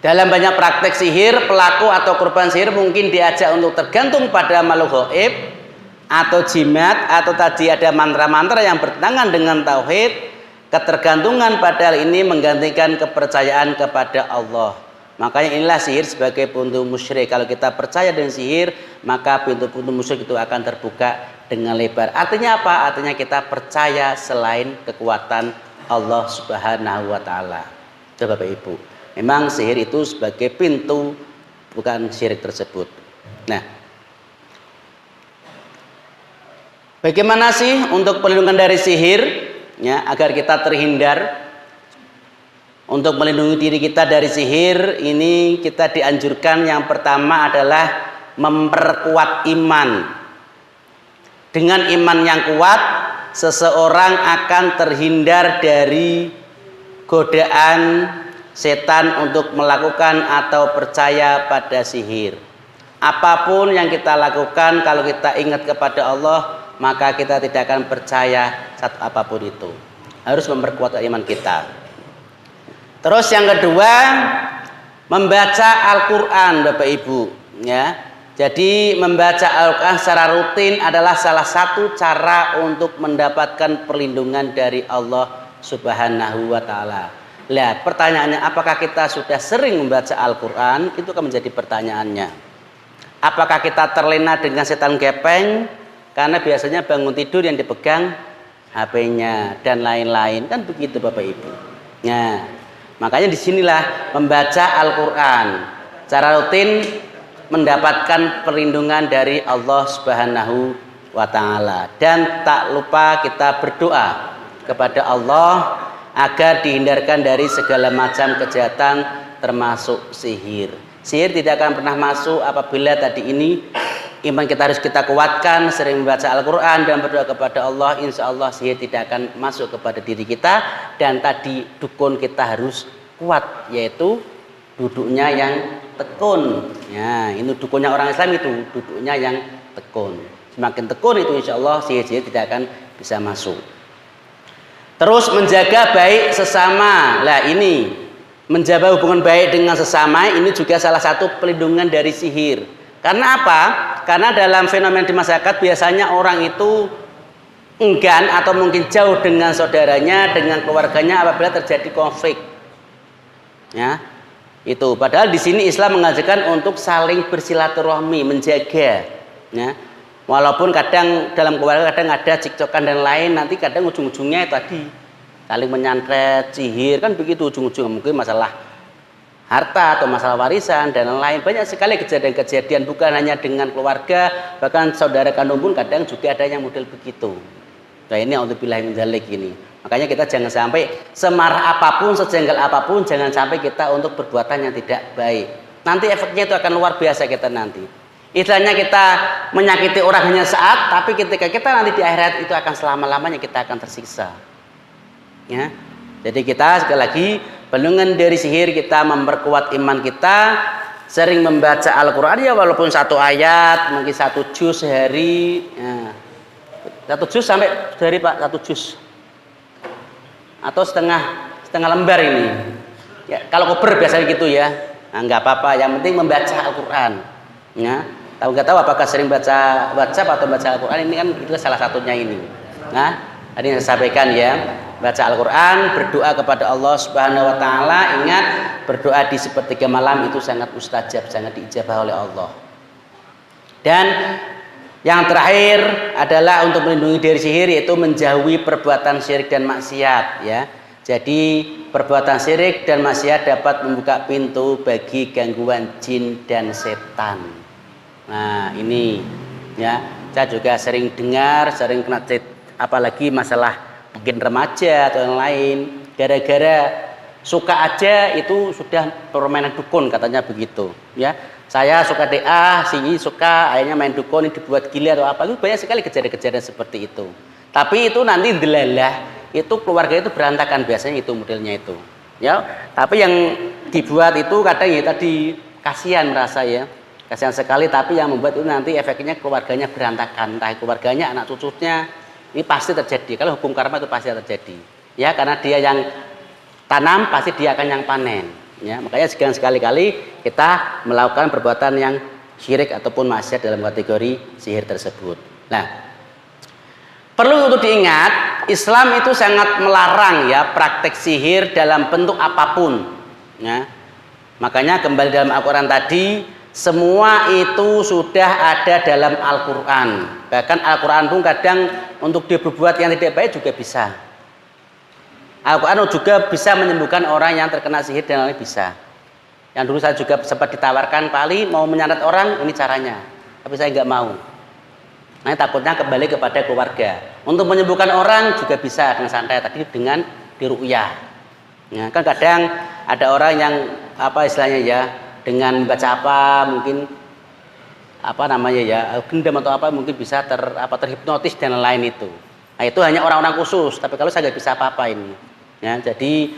Dalam banyak praktek sihir, pelaku atau korban sihir mungkin diajak untuk tergantung pada makhluk gaib atau jimat, atau tadi ada mantra-mantra yang bertentangan dengan tauhid. Ketergantungan padahal ini menggantikan kepercayaan kepada Allah. Makanya inilah sihir sebagai pintu musyrik. Kalau kita percaya dengan sihir, maka pintu-pintu musyrik itu akan terbuka dengan lebar. Artinya apa? Artinya kita percaya selain kekuatan Allah Subhanahu wa taala. Itu Bapak Ibu. Memang sihir itu sebagai pintu, bukan syirik tersebut. Nah, bagaimana sih untuk perlindungan dari sihir, ya, agar kita terhindar? Untuk melindungi diri kita dari sihir, ini kita dianjurkan yang pertama adalah memperkuat iman. Dengan iman yang kuat, seseorang akan terhindar dari godaan setan untuk melakukan atau percaya pada sihir. Apapun yang kita lakukan, kalau kita ingat kepada Allah, maka kita tidak akan percaya satu apapun itu. Harus memperkuat iman kita. Terus yang kedua, membaca Al-Quran, Bapak Ibu, ya. Jadi membaca Al-Quran secara rutin adalah salah satu cara untuk mendapatkan perlindungan dari Allah Subhanahu wa Ta'ala. Lihat, pertanyaannya, apakah kita sudah sering membaca Al-Quran? Itu akan menjadi pertanyaannya. Apakah kita terlena dengan setan gepeng? Karena biasanya bangun tidur yang dipegang HP-nya dan lain-lain, kan begitu Bapak Ibu. Nah, makanya disinilah membaca Al-Quran secara rutin mendapatkan perlindungan dari Allah Subhanahu wa Ta'ala. Dan tak lupa kita berdoa kepada Allah agar dihindarkan dari segala macam kejahatan termasuk sihir. Sihir tidak akan pernah masuk apabila tadi ini iman kita harus kita kuatkan, sering membaca Al-Quran dan berdoa kepada Allah. Insya Allah sihir tidak akan masuk kepada diri kita. Dan tadi dukun kita harus kuat, yaitu duduknya yang tekun. Ya, ini dukunnya orang Islam, itu duduknya yang tekun. Semakin tekun itu insya Allah sihir-sihir tidak akan bisa masuk. Terus menjaga baik sesama. Lah ini menjaga hubungan baik dengan sesama ini juga salah satu pelindungan dari sihir. Karena apa? Karena dalam fenomena di masyarakat biasanya orang itu enggan atau mungkin jauh dengan saudaranya, dengan keluarganya apabila terjadi konflik. Ya, itu. Padahal di sini Islam mengajarkan untuk saling bersilaturahmi, menjaga. Ya, walaupun kadang dalam keluarga kadang ada cekcokan dan lain, nanti kadang ujung-ujungnya tadi saling menyantet, sihir, kan begitu ujung-ujungnya, mungkin masalah harta atau masalah warisan dan lain-lain. Banyak sekali kejadian-kejadian, bukan hanya dengan keluarga, bahkan saudara kandung pun kadang juga ada yang model begitu. Nah ini auzubillahi min dzalik ini. Makanya kita jangan sampai semarah apapun, sejengkel apapun, jangan sampai kita untuk perbuatan yang tidak baik. Nanti efeknya itu akan luar biasa kita nanti. Istilahnya kita menyakiti orang hanya saat, tapi ketika kita nanti di akhirat itu akan selama-lamanya kita akan tersiksa. Ya. Jadi kita sekali lagi pelindungan dari sihir, kita memperkuat iman kita, sering membaca Al-Quran ya, walaupun satu ayat, mungkin satu juz sehari, ya. Satu juz sampai sehari Pak, satu juz atau setengah lembar ini. Ya, kalau kober biasanya gitu ya. Nah, nggak apa-apa, yang penting membaca Al-Quran. Ya, nggak tahu apakah sering baca WhatsApp atau baca Al-Quran, ini kan itu salah satunya ini. Nah, tadi yang saya sampaikan ya. Baca Al-Quran, berdoa kepada Allah Subhanahu wa Ta'ala. Ingat, berdoa di sepertiga malam itu sangat mustajab, sangat diijabah oleh Allah. Dan yang terakhir adalah untuk melindungi dari sihir, yaitu menjauhi perbuatan syirik dan maksiat ya. Jadi perbuatan syirik dan maksiat dapat membuka pintu bagi gangguan jin dan setan. Nah ini ya, saya juga sering dengar, sering kena apalagi masalah mungkin remaja atau yang lain, gara-gara suka aja itu sudah permainan dukun katanya begitu ya. Saya suka DA, sini suka, akhirnya main dukun, ini dibuat gila atau apa, itu banyak sekali kejadian-kejadian seperti itu. Tapi itu nanti delalah, itu keluarga itu berantakan biasanya, itu modelnya itu ya. Tapi yang dibuat itu kadang ya tadi kasihan merasa ya, kasihan sekali. Tapi yang membuat itu nanti efeknya keluarganya berantakan, entah keluarganya, anak cucunya. Ini pasti terjadi. Kalau hukum karma itu pasti terjadi. Ya, karena dia yang tanam, pasti dia akan yang panen. Ya, makanya sekali-kali kita melakukan perbuatan yang syirik ataupun maksiat dalam kategori sihir tersebut. Nah, perlu untuk diingat, Islam itu sangat melarang ya praktek sihir dalam bentuk apapun. Ya. Makanya kembali dalam Al-Quran tadi, semua itu sudah ada dalam Al-Quran. Bahkan Al-Quran pun kadang untuk dia berbuat yang tidak baik juga bisa. Al-Quran juga bisa menyembuhkan orang yang terkena sihir dan lain bisa. Yang dulu saya juga sempat ditawarkan, Pak Ali mau menyantet orang, ini caranya. Tapi saya nggak mau. Nah takutnya kembali kepada keluarga. Untuk menyembuhkan orang juga bisa dengan santai tadi dengan diruqyah. Ya, kan kadang ada orang yang apa istilahnya ya, dengan baca apa mungkin apa namanya ya, gendam atau apa mungkin bisa terhipnotis dan lain itu. Nah, itu hanya orang-orang khusus, tapi kalau saya nggak bisa apa-apa ini. Ya, jadi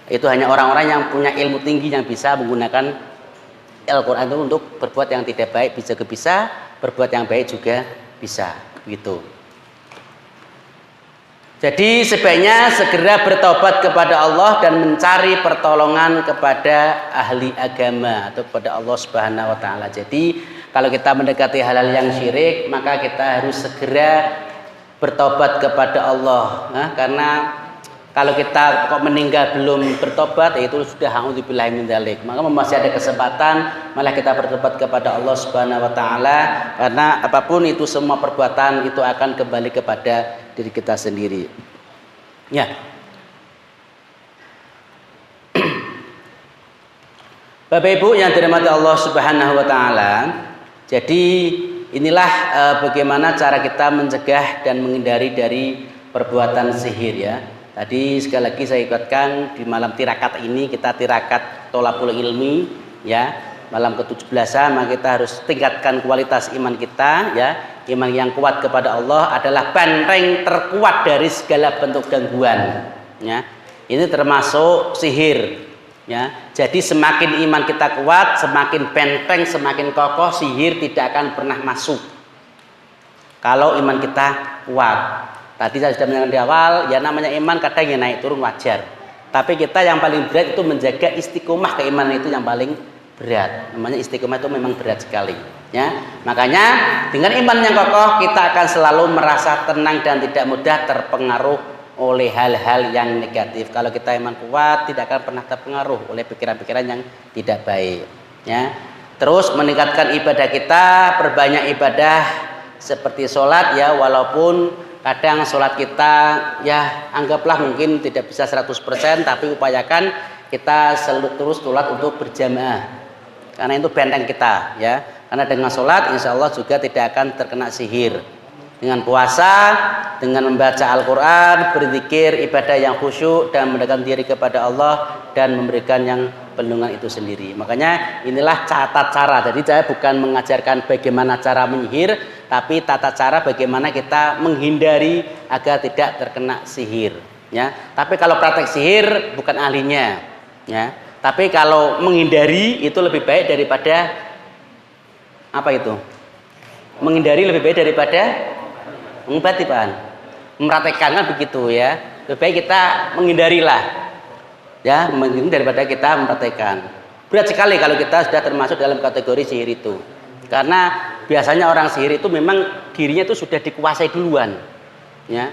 itu hanya orang-orang yang punya ilmu tinggi yang bisa menggunakan Al-Quran itu untuk berbuat yang tidak baik bisa, berbuat yang baik juga bisa, gitu. Jadi sebaiknya segera bertobat kepada Allah dan mencari pertolongan kepada ahli agama atau kepada Allah Subhanahu wa taala. Jadi kalau kita mendekati hal-hal yang syirik, maka kita harus segera bertobat kepada Allah. Nah, karena kalau kita kok meninggal belum bertobat, itu sudah a'udzubillahi min dzalik. Maka masih ada kesempatan malah kita bertobat kepada Allah Subhanahu wa taala, karena apapun itu semua perbuatan itu akan kembali kepada diri kita sendiri. Ya. Bapak Ibu yang dirahmati Allah Subhanahu wa taala, jadi inilah bagaimana cara kita mencegah dan menghindari dari perbuatan sihir ya. Tadi sekali lagi saya ingatkan di malam tirakat ini kita tirakat tolabul ilmi ya. Malam ke-17 maka kita harus tingkatkan kualitas iman kita ya. Iman yang kuat kepada Allah adalah benteng terkuat dari segala bentuk gangguan ya. Ini termasuk sihir ya. Jadi semakin iman kita kuat, semakin benteng, semakin kokoh, sihir tidak akan pernah masuk kalau iman kita kuat. Tadi saya sudah menyatakan di awal, ya namanya iman kadang ya naik turun wajar. Tapi kita yang paling berat itu menjaga istiqomah keimanan itu yang paling berat. Namanya istiqomah itu memang berat sekali. Ya, makanya dengan iman yang kokoh kita akan selalu merasa tenang dan tidak mudah terpengaruh oleh hal-hal yang negatif. Kalau kita iman kuat, tidak akan pernah terpengaruh oleh pikiran-pikiran yang tidak baik. Ya, terus meningkatkan ibadah kita, perbanyak ibadah seperti sholat ya, walaupun kadang sholat kita ya anggaplah mungkin tidak bisa 100%, tapi upayakan kita selalu terus sholat untuk berjamaah, karena itu benteng kita ya. Karena dengan sholat insya Allah juga tidak akan terkena sihir. Dengan puasa, dengan membaca Al-Quran, berzikir, ibadah yang khusyuk dan mendekatkan diri kepada Allah dan memberikan yang perlindungan itu sendiri. Makanya inilah tata cara. Jadi saya bukan mengajarkan bagaimana cara menyihir, tapi tata cara bagaimana kita menghindari agar tidak terkena sihir. Ya. Tapi kalau praktek sihir bukan ahlinya. Ya. Tapi kalau menghindari itu lebih baik daripada apa itu? Menghindari lebih baik daripada mengobati, Pak. Mempraktekkan kan begitu ya. Lebih baik kita menghindarilah. Ya, daripada kita mempraktekkan. Berat sekali kalau kita sudah termasuk dalam kategori sihir itu. Karena biasanya orang sihir itu memang dirinya itu sudah dikuasai duluan. Ya.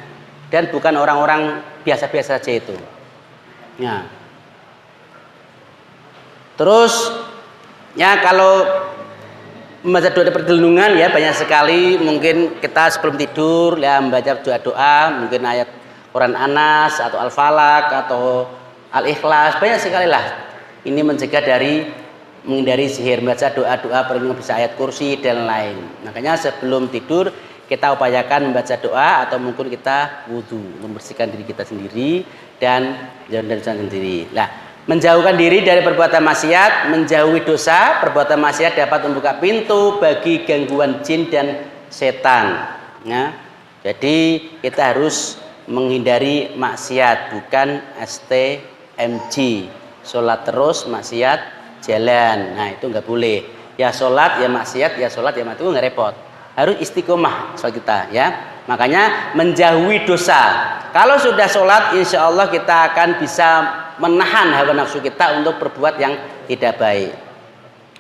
Dan bukan orang-orang biasa-biasa saja itu. Ya. Terus ya kalau membaca doa perlindungan ya banyak sekali. Mungkin kita sebelum tidur ya membaca doa-doa, mungkin ayat Quran Anas atau Al-Falaq atau Al-Ikhlas, banyak sekali lah. Ini mencegah dari menghindari sihir, membaca doa-doa perlindungan, bisa ayat kursi dan lain. Makanya sebelum tidur kita upayakan membaca doa atau mungkin kita wudhu, membersihkan diri kita sendiri dan sendiri. Nah, menjauhkan diri dari perbuatan maksiat, menjauhi dosa. Perbuatan maksiat dapat membuka pintu bagi gangguan jin dan setan. Ya. Jadi kita harus menghindari maksiat, bukan STMJ. Sholat terus, maksiat jalan. Nah itu nggak boleh. Ya sholat, ya maksiat, ya sholat, ya mati, itu nggak repot. Harus istiqomah sholat kita. Ya. Makanya menjauhi dosa. Kalau sudah sholat, insya Allah kita akan bisa menahan hawa nafsu kita untuk berbuat yang tidak baik.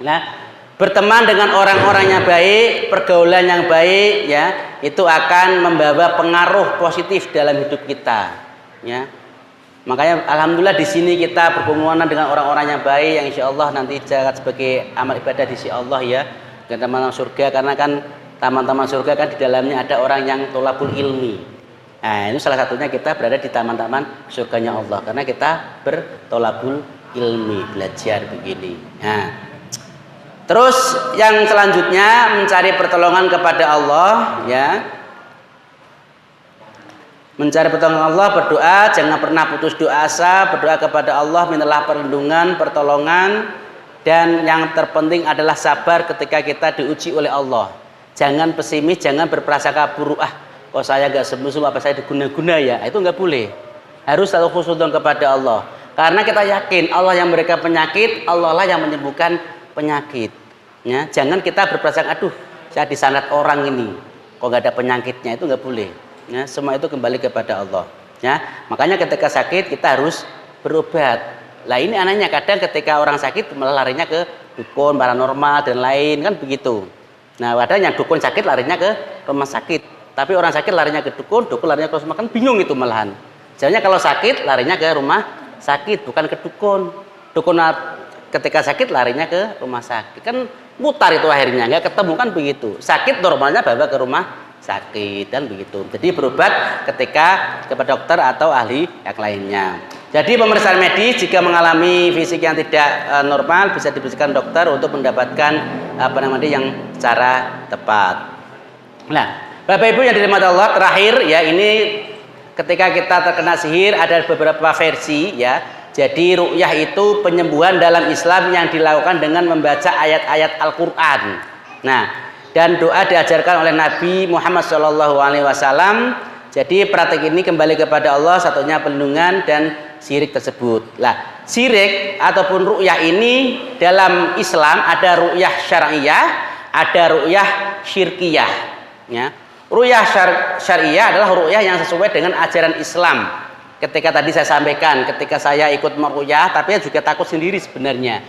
Nah, berteman dengan orang-orang yang baik, pergaulan yang baik, ya, itu akan membawa pengaruh positif dalam hidup kita. Ya, makanya alhamdulillah di sini kita berhubungan dengan orang-orang yang baik, yang insya Allah nanti jagat sebagai amal ibadah di sisi Allah ya, dan taman surga. Karena kan taman-taman surga kan di dalamnya ada orang yang tolabul ilmi. Nah, ini salah satunya kita berada di taman-taman surganya Allah karena kita bertolabul ilmi, belajar begini. Nah, terus yang selanjutnya mencari pertolongan kepada Allah, ya. Mencari pertolongan Allah, berdoa, jangan pernah putus doa asa, berdoa kepada Allah, mintalah perlindungan, pertolongan, dan yang terpenting adalah sabar ketika kita diuji oleh Allah. Jangan pesimis, jangan berprasangka buruk, kok saya gak sembuh-sembuh, apa saya diguna-guna ya, itu nggak boleh. Harus selalu khusnudon kepada Allah, karena kita yakin Allah yang memberikan penyakit, Allah lah yang menyembuhkan penyakit ya. Jangan kita berprasangka, aduh saya disanat orang ini kok gak ada penyakitnya, itu nggak boleh ya. Semua itu kembali kepada Allah ya. Makanya ketika sakit kita harus berobat. Lah ini anehnya kadang ketika orang sakit malah larinya ke dukun, paranormal dan lain kan begitu. Nah ada yang dukun sakit larinya ke rumah sakit, tapi orang sakit larinya ke dukun, dukun larinya ke rumah sakit, kan bingung itu malahan. Jadinya kalau sakit larinya ke rumah sakit, bukan ke dukun. Dukun ketika sakit larinya ke rumah sakit, kan mutar itu akhirnya, nggak ketemu kan begitu. Sakit normalnya bawa ke rumah sakit dan begitu. Jadi berobat ketika kepada dokter atau ahli yang lainnya. Jadi pemeriksaan medis jika mengalami fisik yang tidak normal bisa dibersihkan dokter untuk mendapatkan yang secara tepat. Nah, Bapak Ibu yang dirahmati Allah, terakhir ya, ini ketika kita terkena sihir ada beberapa versi ya. Jadi ruqyah itu penyembuhan dalam Islam yang dilakukan dengan membaca ayat-ayat Al-Qur'an. Nah, dan doa diajarkan oleh Nabi Muhammad SAW. Jadi praktek ini kembali kepada Allah, satunya perlindungan dan syirik tersebut. Lah, syirik ataupun ruqyah ini dalam Islam ada ruqyah syar'iyah, ada ruqyah syirkiyah. Ya. Ruqyah syar'iyah adalah ruqyah yang sesuai dengan ajaran Islam. Ketika tadi saya sampaikan, ketika saya ikut meruqyah, tapi juga takut sendiri sebenarnya.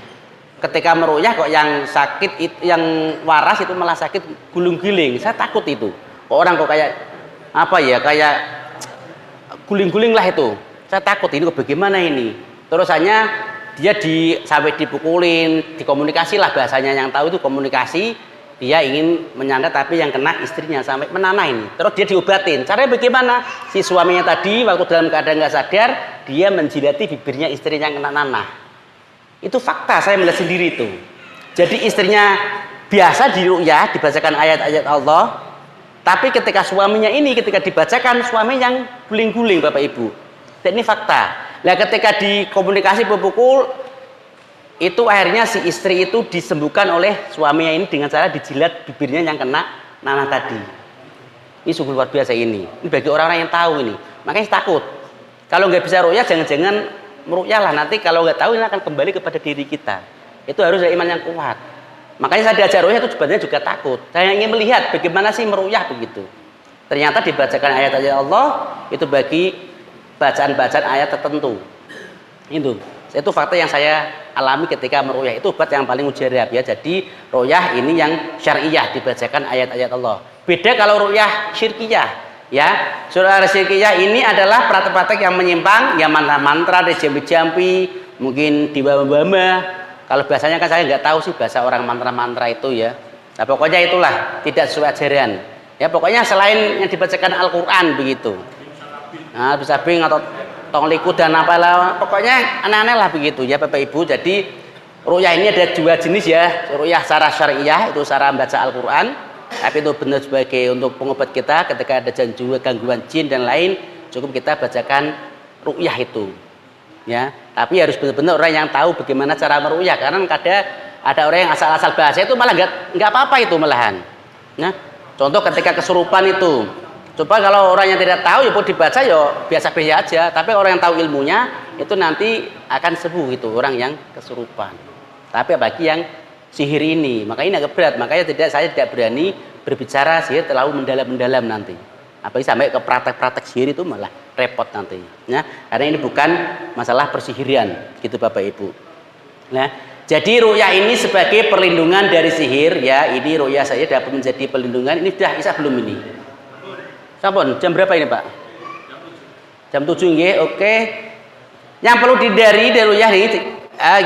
Ketika meruqyah kok yang sakit, yang waras itu malah sakit guling-guling. Saya takut itu. Orang kok kayak apa ya, kayak guling-guling lah itu. Saya takut ini kok bagaimana ini. Terus hanya dia sampai dipukulin, dikomunikasi lah bahasanya, yang tahu itu komunikasi. Dia ingin menyandat tapi yang kena istrinya sampai menanah ini. Terus dia diobatin. Caranya bagaimana? Si suaminya tadi waktu dalam keadaan nggak sadar, dia menjilati bibirnya istrinya yang kena nanah. Itu fakta, saya melihat sendiri itu. Jadi istrinya biasa diruqyah, dibacakan ayat-ayat Allah. Tapi ketika suaminya ini, ketika dibacakan, suami yang guling-guling Bapak Ibu. Dan ini fakta. Nah ketika dikomunikasi berpukul, itu akhirnya si istri itu disembuhkan oleh suaminya ini dengan cara dijilat bibirnya yang kena nanah tadi. Ini sungguh luar biasa ini. Ini bagi orang-orang yang tahu ini. Makanya saya takut. Kalau nggak bisa ruqyah, jangan-jangan meruqyah lah. Nanti kalau nggak tahu ini akan kembali kepada diri kita. Itu harus ada iman yang kuat. Makanya saya diajar ruqyah itu sebenarnya juga takut. Saya ingin melihat bagaimana sih meruqyah begitu. Ternyata dibacakan ayat-ayat Allah itu bagi bacaan-bacaan ayat tertentu. Itu fakta yang saya alami ketika meruqyah. Itu obat yang paling mujarab ya. Jadi ruqyah ini yang syar'iyah, dibacakan ayat-ayat Allah. Beda kalau ruqyah syirkiyah ya. Surah syirkiyah ini adalah praktek-praktek yang menyimpang, yang mantra-mantra, dijampi-jampi, mungkin dibamba-bamba. Kalau bahasanya kan saya nggak tahu sih bahasa orang mantra-mantra itu ya. Nah pokoknya itulah tidak sesuai ajaran. Ya pokoknya selain yang dibacakan Al-Qur'an begitu. Nah, bisa bing atau tongliku dan apalah, pokoknya aneh-aneh lah begitu ya Bapak Ibu. Jadi ruqyah ini ada dua jenis ya. Ruqyah secara syariah itu cara membaca Al-Qur'an, tapi itu benar sebagai untuk pengobat kita ketika ada gangguan jin dan lain, cukup kita bacakan ruqyah itu. Ya, tapi harus benar-benar orang yang tahu bagaimana cara meruqyah, karena kadang ada orang yang asal-asal bahasa itu malah nggak apa-apa itu malahan. Nah, contoh ketika kesurupan itu. Coba kalau orang yang tidak tahu ya pun dibaca ya biasa-biasa aja, tapi orang yang tahu ilmunya itu nanti akan sembuh itu orang yang kesurupan. Tapi bagi yang sihir ini, makanya ini agak berat, makanya saya tidak berani berbicara sihir terlalu mendalam-mendalam nanti. Apalagi sampai ke praktek-praktek sihir itu malah repot nanti. Ya, karena ini bukan masalah persihirian, gitu Bapak Ibu. Nah, jadi ruqyah ini sebagai perlindungan dari sihir ya. Ini ruqyah saya dapat menjadi perlindungan. Ini sudah isya belum ini? Sampun, jam berapa ini Pak? Jam 7 nggih, oke. Yang perlu dihindari dari ruqyah ini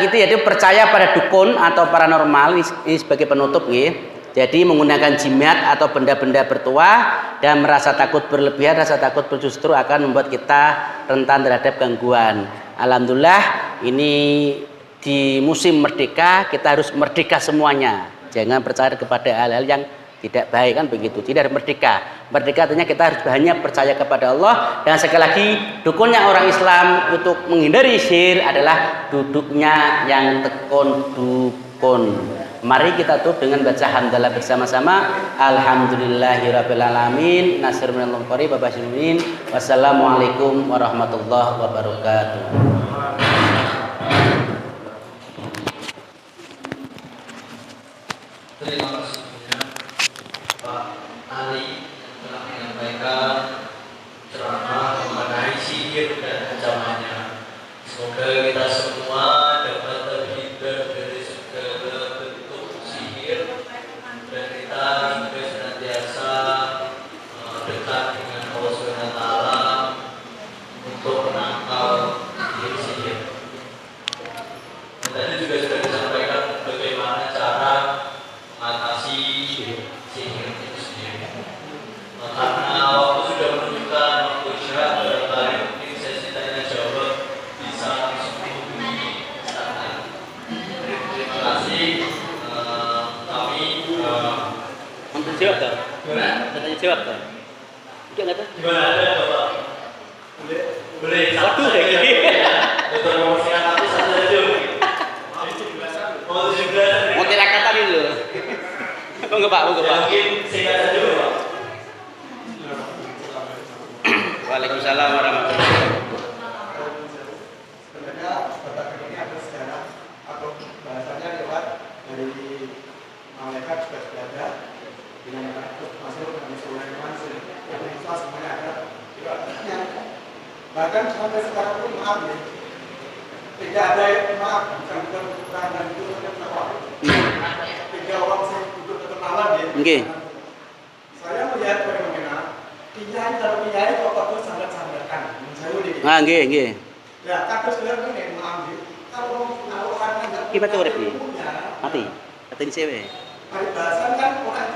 gitu ya, itu percaya pada dukun atau paranormal ini sebagai penutup nggih. Jadi menggunakan jimat atau benda-benda bertuah dan merasa takut berlebihan, rasa takut justru akan membuat kita rentan terhadap gangguan. Alhamdulillah ini di musim merdeka kita harus merdeka semuanya. Jangan percaya kepada hal-hal yang tidak baik kan begitu. Tidak merdeka. Merdeka artinya kita harus banyak percaya kepada Allah. Dan sekali lagi, dukunnya orang Islam untuk menghindari sihir adalah duduknya yang tekun dukun. Mari kita tutup dengan baca hamdalah bersama-sama. Alhamdulillahirabbil alamin. Nasrul minal qarib wa basyiril. Wassalamualaikum warahmatullahi wabarakatuh. Terima kasih Pak Ali telah menyampaikan ceramah mengenai sihir dan ancamannya. Semoga kita semua dapat terhindar dari segala bentuk sihir dan kita juga senantiasa dekat dengan Allah Subhanahu wa taala untuk menangkal sihir. Dan tadi juga sudah disampaikan bagaimana cara mengatasi sihir itu sendiri. Karena waktu sudah menunjukkan waktu istirahat barangkali mungkin sesi tanya jawab bisa langsung dihubungi sana. Terima kasih. Kami Untuk jawab tak? Tanya jawab tak? Enggak tahu. gimana ada Bapak? Boleh. Waduh, Dokter nomor satu saja. Mau 17. mau tirakatan dulu. Monggo Pak, monggo Pak. Mungkin singkat saja Pak. Waalaikumsalam warahmatullahi wabarakatuh. Sebenarnya batak ini ada sejarah atau bahasanya lewat dari malaikat juga sudah ada dengan masuk dengan Sulaiman dan Isa semuanya ada riwayatnya. Bahkan sampai sekarang pun maaf ya, tidak ada maaf bukan kurang dan itu kenapa? Tiga orang saya duduk kenalan ya. Nggih. Saya melihat fenomena kiai kalau kiai kok kados sangat-sangatkan. Saya ini. Ah, nggih, nggih. Ya, kados kalian ini maaf ya. Kalau orang enggak Ki mati urip iki. Mati. Katene sewe. paribasan kan orang